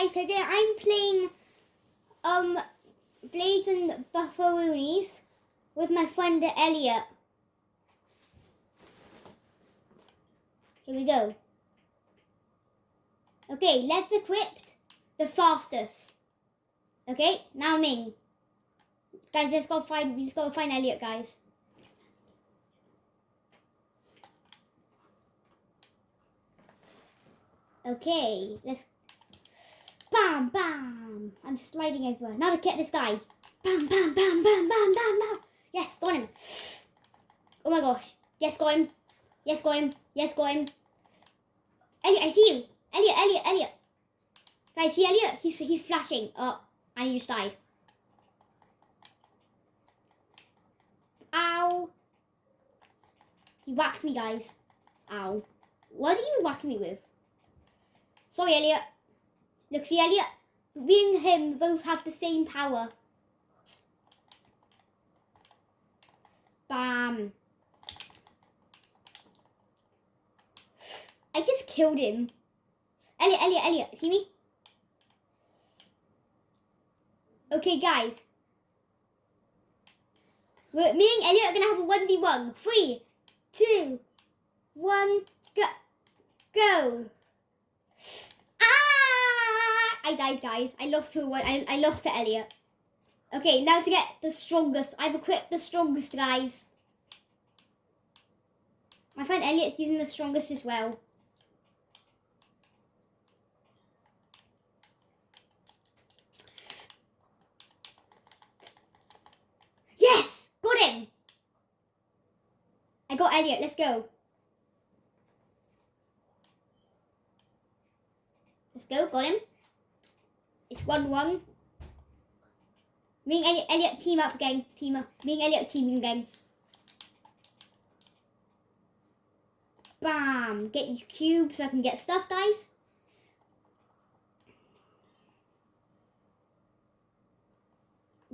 guys, today I'm playing Blades and Buffooneries with my friend Elliot. Here we go. Okay, let's equip the fastest. Okay, now Ming. Guys, we just gotta find Elliot, guys. Okay, let's bam bam. I'm sliding everywhere. Now to get this guy. Bam bam bam bam bam bam bam. Yes, got him. Oh my gosh. Yes, got him. Yes, got him. Yes, got him. Elliot, I see you. Elliot. Guys, see Elliot? He's flashing. Oh, and he just died. Ow. He whacked me, guys. Ow. What are you whacking me with? Sorry, Elliot. Look, see, Elliot? Me and him both have the same power. Bam. I just killed him. Elliot. See me? Okay, guys. Me and Elliot are going to have a 1v1. 3, 2, 1, go. I died, guys. I lost to one. I lost to Elliot. Okay, now to get the strongest. I've equipped the strongest, guys. My friend Elliot's using the strongest as well. Yes! Got him! I got Elliot. Let's go. Let's go. Got him. It's 1-1. Me and Elliot team up again. Me and Elliot teaming again. Bam! Get these cubes so I can get stuff, guys.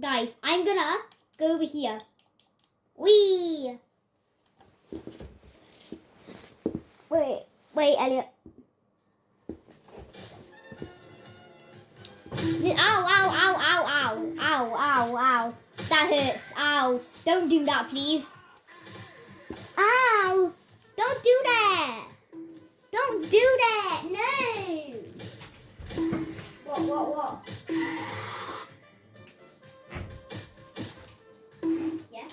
Guys, I'm gonna go over here. Whee! Wait, Elliot. Ow. That hurts. Ow. Don't do that, please. Ow. Don't do that. Don't do that. No. What? Yeah.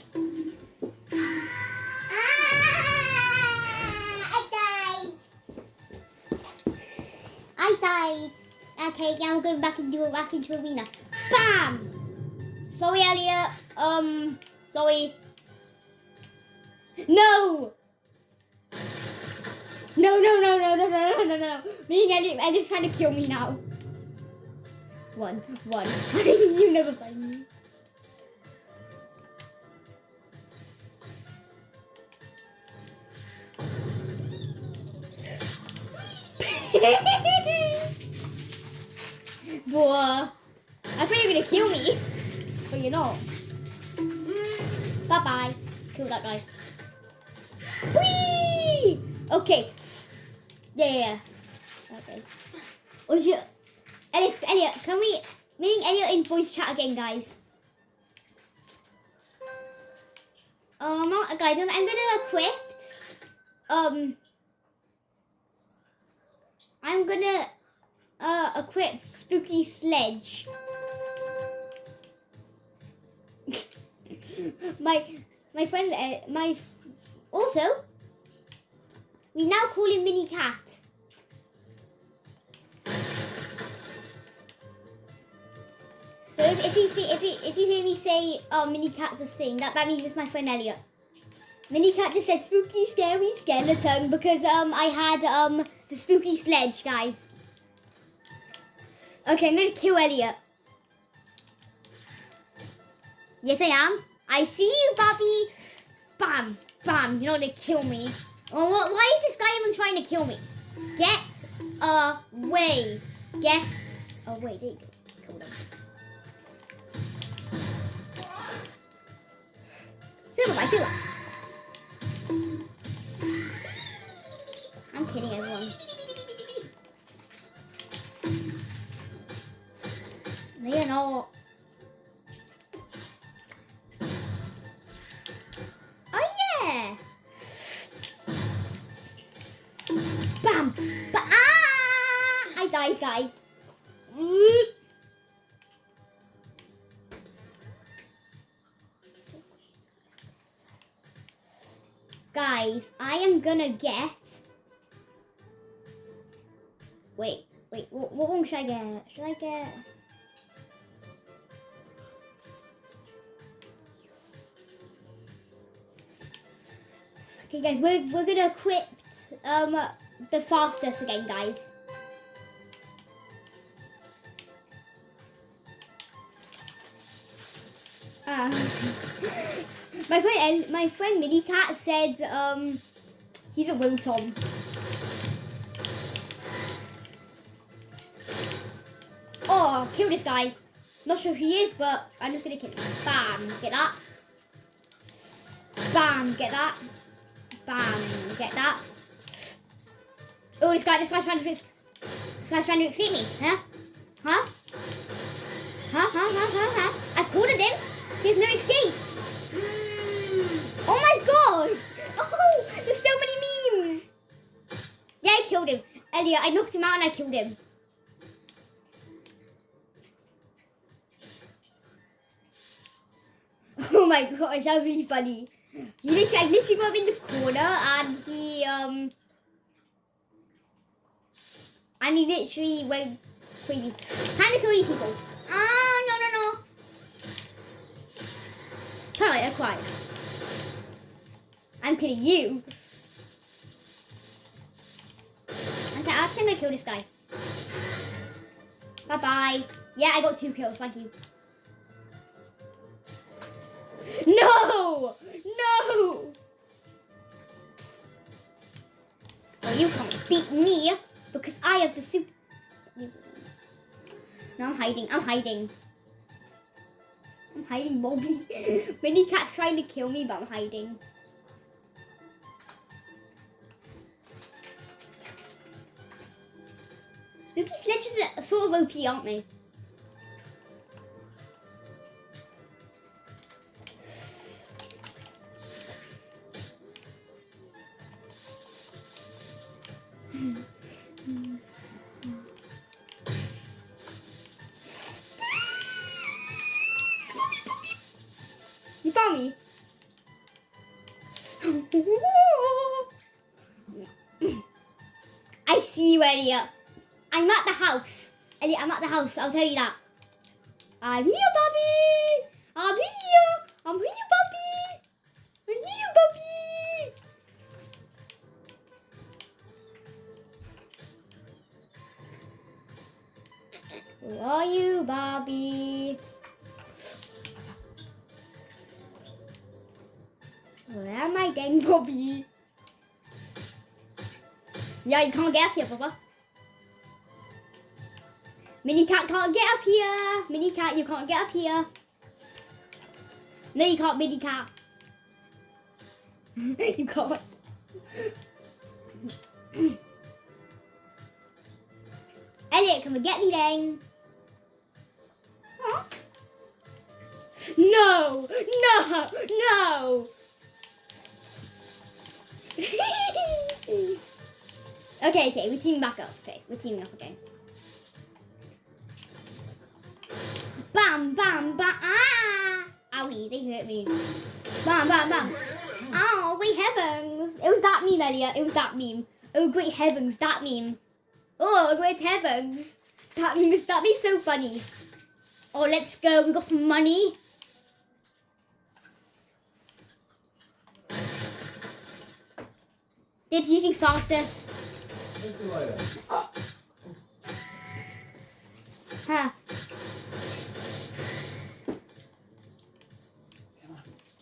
I died. Okay, now we're going back into arena. Bam! Sorry, Elliot. Sorry. No! No. Me and Elliot's trying to kill me now. One. You never find me. Boy, I thought you were gonna kill me, but you're not. Bye. Kill that guy. Whee! Okay. Yeah. Okay. Oh, yeah. Elliot, can we meeting Elliot in voice chat again, guys? Guys, I'm gonna equip. I'm gonna equip Spooky Sledge. my friend, also, we now call him Mini Cat. So if you hear me say Mini Cat the thing, that means it's my friend Elliot. Mini Cat just said spooky, scary skeleton because I had the spooky sledge, guys. Okay, I'm gonna kill Elliot. Yes, I am. I see you, Bobby. Bam. You're not gonna kill me. Oh, why is this guy even trying to kill me? Get away. Get away. There you go. Kill them. Silver. I'm kidding, everyone. not. Oh yeah. Bam. I died, guys. Guys, I am gonna get... Wait, what one should I get? Should I get... Okay guys, we're gonna equip the fastest again, guys. My friend Millie Cat said he's a Rotom. Oh, kill this guy. Not sure who he is, but I'm just gonna kill him. Bam, get that. Bam, get that. Bam, get that. Oh, this guy's trying to escape me, huh? Huh? I cornered him. He has no escape. Oh my gosh! Oh, there's so many memes. Yeah, I killed him. Elliot, I knocked him out and I killed him. Oh my gosh, that was really funny. I literally got him in the corner and he literally went crazy. Time to kill these people. Oh, no. Alright, I'm quiet. I'm killing you. Okay, I'm actually gonna kill this guy. Bye-bye. Yeah, I got 2 kills, thank you. No! Well, you can't beat me because I have the super... No, I'm hiding, Bobby. Mini Cat's trying to kill me, but I'm hiding. Spooky sledges are sort of OP, aren't they? You found me. I see you, Elliot. I'm at the house. Elliot, I'm at the house. I'll tell you that. I'm here, Bobby. I'm here, Bobby. I'm here, Bobby. Where are you, Bobby? Where am I then, Bobby? Yeah, you can't get up here, Papa. Mini Cat can't get up here. Mini Cat, you can't get up here. No, you can't, Mini Cat. You can't. Elliot, come and get me then. Huh? No. Okay, we're teaming back up. Okay, we're teaming up again. Bam, bam, bam. Ah! Owie, they hurt me. Bam, bam, bam. Oh, great heavens. It was that meme, Elliot. It was that meme. Oh, great heavens, that meme. Oh, great heavens. That meme is so funny. Oh, let's go. We got some money. Did you think fastest? Huh.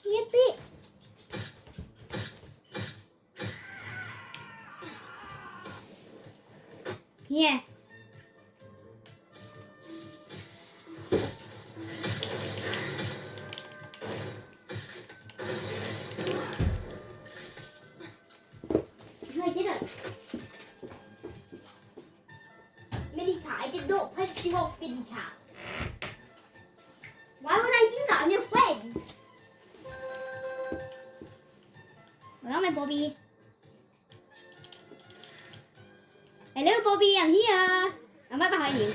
Yippee. Yeah. I didn't. Mini Cat, I did not punch you off, Mini Cat. Why would I do that? I'm your friend. Where am I, Bobby? Hello, Bobby. I'm here. I'm right behind you.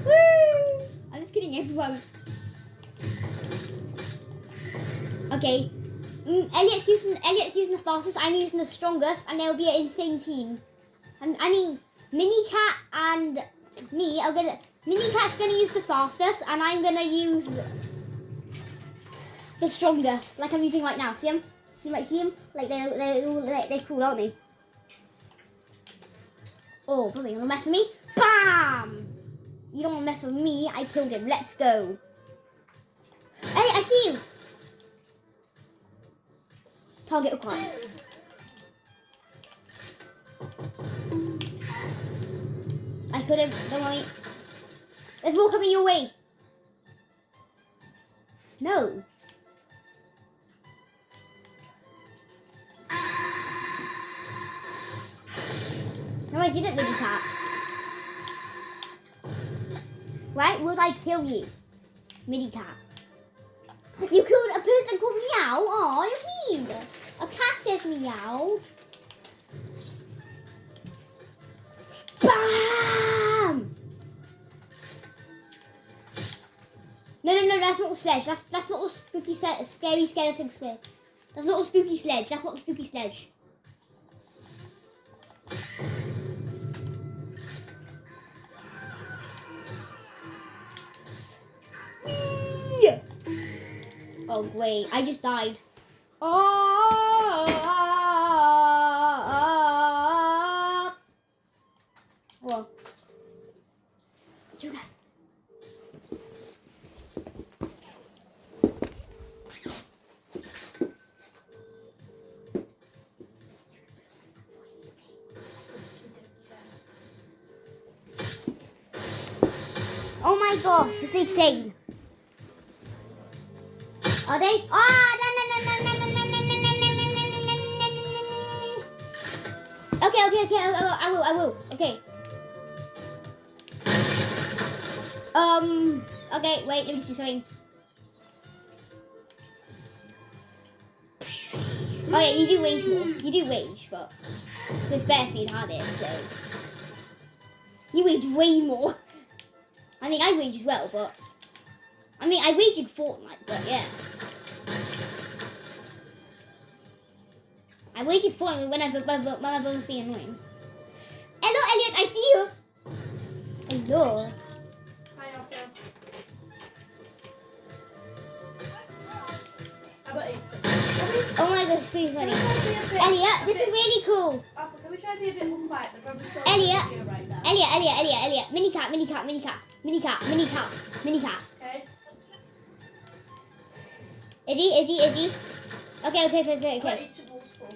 Woo! I'm just kidding, everyone. Okay. Elliot's using the fastest. I'm using the strongest, and they'll be an insane team. And I mean, Minicat and me are gonna. Minicat's gonna use the fastest, and I'm gonna use the strongest, like I'm using right now. See them? You might see them. Like they're cool, aren't they? Oh, probably gonna mess with me. Bam! You don't want to mess with me. I killed him. Let's go. Hey, I see you. Target acquired. I couldn't. Don't worry. There's more coming your way. No. No, I didn't, Mini Cat. Why would I kill you, Mini Cat? You killed a person called Meow? Aw, you're mean. A cat says meow. Bam! No, that's not the sledge. That's not the spooky scary skeleton sledge. That's not the spooky sledge. That's not the spooky sledge. Oh great, I just died. Well, oh my gosh, it's insane. Are they? Okay, I will. Okay. Okay, wait, let me just do something. Oh yeah, you do wage more. You do wage, but so it's better for you to have it, so you wage way more. I mean, I wage as well, but I mean, I wage in Fortnite, but yeah. I waited for him when my brother was being annoying. Hello, Elliot, I see you. Hello. Hi, Alfie. How about you? Oh my god, so funny. Elliot, this is really cool. Alfie, can we try and be a bit more quiet? My brother's still Elliot. right now. Elliot. Minicat. Okay. Is he? Okay. But each of those four.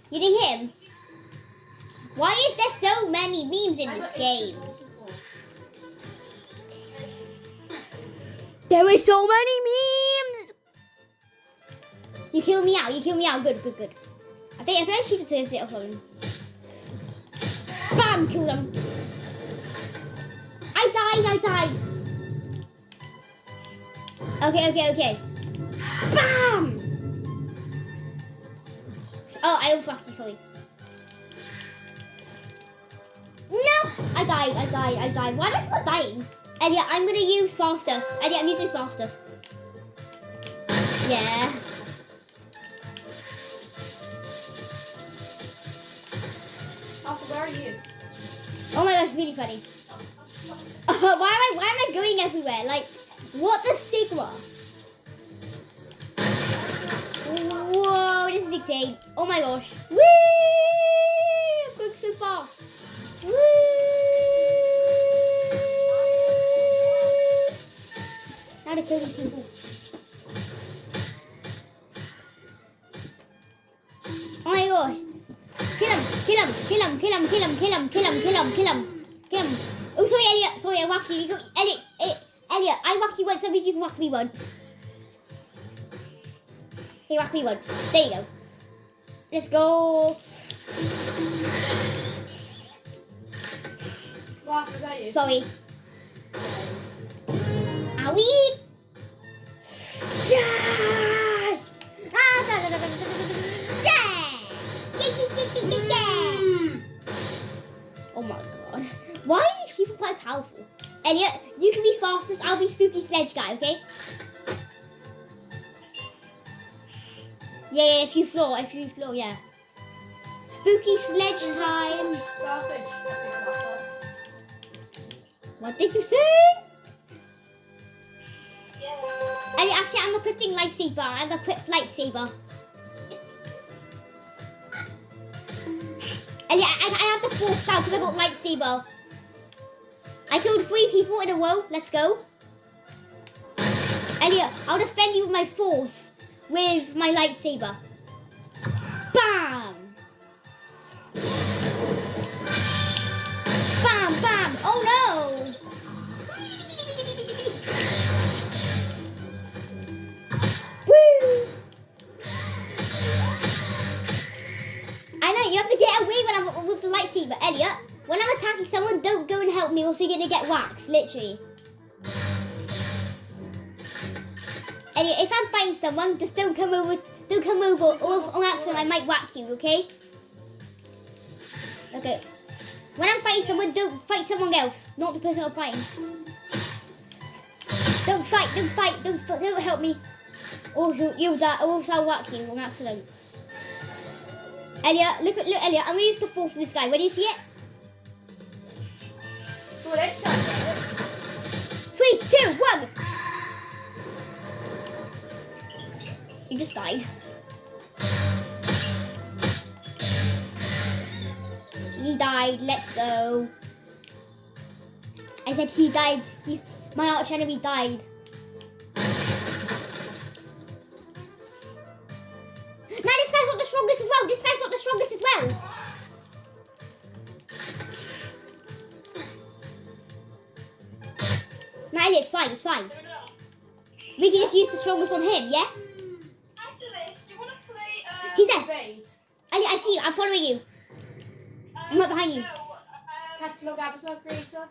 You didn't hit him? Why is there so many memes in this game? There are so many memes! You kill me out. Good. I think she deserves it or something. Bam! Killed him. I died. Okay. Bam! Oh, I was faster, sorry. No! I died. Why am I not dying? Elliot, I'm gonna use fastest. Elliot, I'm using fastest. Yeah. Alfie, where are you? Oh my gosh, it's really funny. Why am I going everywhere? Like, what the Sigma? Whoa, this is insane. Oh my gosh. Whee! I'm going so fast. Whee! Now to kill these people. Oh my gosh. Kill him. Oh, sorry, Elliot. Sorry, I whacked you. Elliot, I whacked you once. That means you can whack me once. He whacked me once. There you go. Let's go. Mark, is that you? Sorry. Owie. Yeah. Ah, da, da, da, da, da, da, da, da. Yeah. Yeah. Oh my god. Why are these people quite powerful? Elliot, you can be fastest. I'll be spooky sledge guy, okay? Yeah, if you floor, yeah. Spooky sledge time. Starfish. What did you say? Elliot, actually, I'm equipping lightsaber. I've equipped lightsaber. Elliot, I have the force now because I got lightsaber. I killed 3 people in a row. Let's go. Elliot, I'll defend you with my force. With my lightsaber. Bam! Bam, bam! Oh no! Woo! I know, you have to get away when I'm with the lightsaber. Elliot, when I'm attacking someone, don't go and help me or you're gonna get whacked, literally. Elliot, if I'm fighting someone, just don't come over, or else on accident I might whack you, okay? Okay. When I'm fighting someone, don't fight someone else, not the person I'm fighting. Don't help me. Or you'll die, or else I'll whack you on accident. Elliot, look, Elliot, I'm gonna use the force of this guy. Ready to see it? Go ahead, shot. 3, 2, 1. You just died. He died. Let's go. I said he died. My arch enemy died. Now this guy's got the strongest as well. This guy's got the strongest as well. Now Elliot, it's fine. It's fine. We can just use the strongest on him, yeah? He's there. Evade. Elliot, I see you. I'm following you. I'm right behind you. Catalog avatar creator.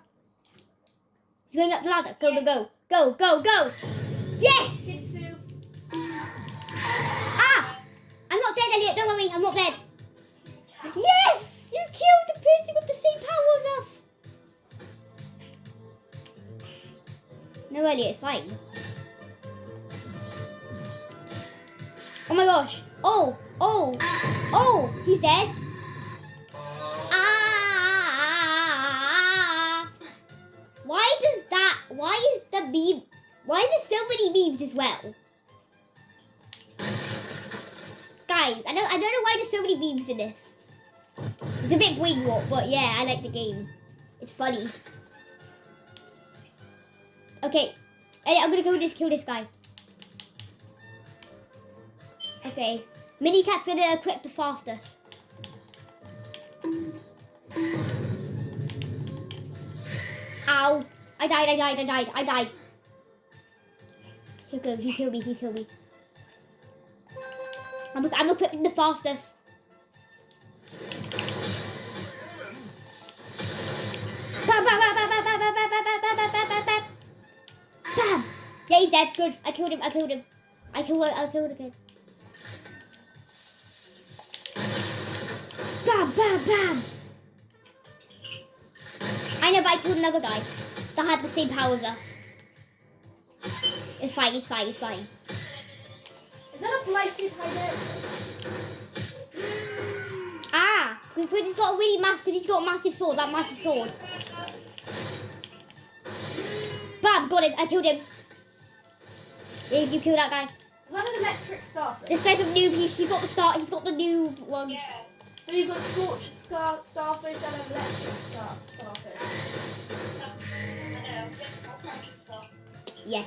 He's going up the ladder. Go, go, go. Go, go, go. Yes! Kitsu. Ah! I'm not dead, Elliot. Don't worry. I'm not dead. Yes! You killed the person with the same power as us. No, Elliot. It's fine. Oh my gosh. Oh, oh, oh, he's dead. Ah! Why is there so many beams as well? Guys, I don't know why there's so many beams in this. It's a bit brain rot, but yeah, I like the game. It's funny. Okay, I'm gonna kill this guy. Okay, Minicat's gonna equip the fastest. Ow! I died. He killed me. I'm equipping the fastest. Bam! Yeah, he's dead. Good. I killed him. I killed him again. Bam! I know, but I killed another guy that had the same power as us. It's fine. Is that a blighted Hiberian? Ah! Because he's got a really he's got a massive sword. That massive sword. Bam! Got him. I killed him. Yeah, you killed that guy. Is that an electric starfish? This guy's a noob. He's got the start. He's got the new one. Yeah. So you've got a scorched starfish and an electric starfish. Yeah.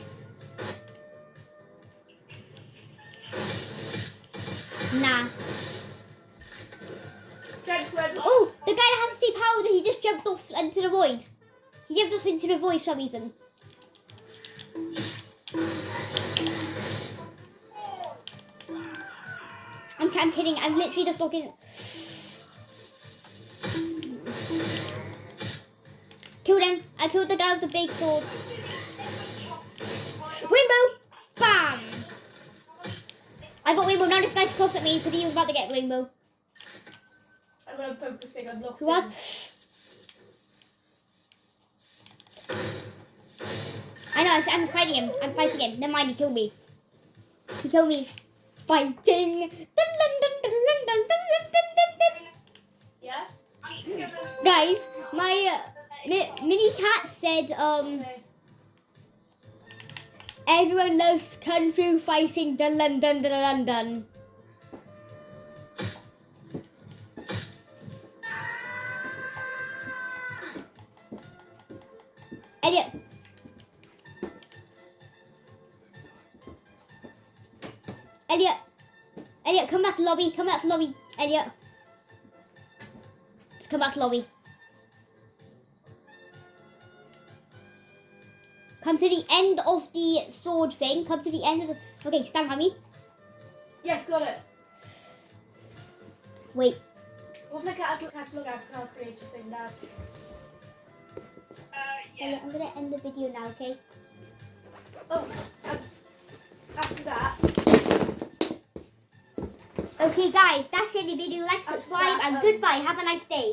Nah. Oh, the guy that has the same power, he just jumped off into the void. He jumped off into the void for some reason. I'm I'm kidding. I'm literally just looking. Killed him. I killed the guy with the big sword. Rainbow! Bam! I got rainbow. Now this guy's cross at me because he was about to get rainbow. I'm gonna focusing. I'm locked. Who else? I know. I'm fighting him. I'm fighting him. Never mind. He killed me. He killed me. Fighting. Yeah. Guys, my mini cat said Okay. everyone loves kung fu fighting. Dun dun dun dun dun dun. Elliot. Elliot. Elliot, come back to lobby. Come back to lobby. Elliot. Just come back to lobby. Come to the end of the sword thing. Come to the end of the... Okay, stand by me. Yes, got it. Wait. What's my catalog? I'll create a thing now. Elliot, I'm going to end the video now, okay? Oh, after that. Okay, guys, that's the end of the video. Like, subscribe, and goodbye. Have a nice day.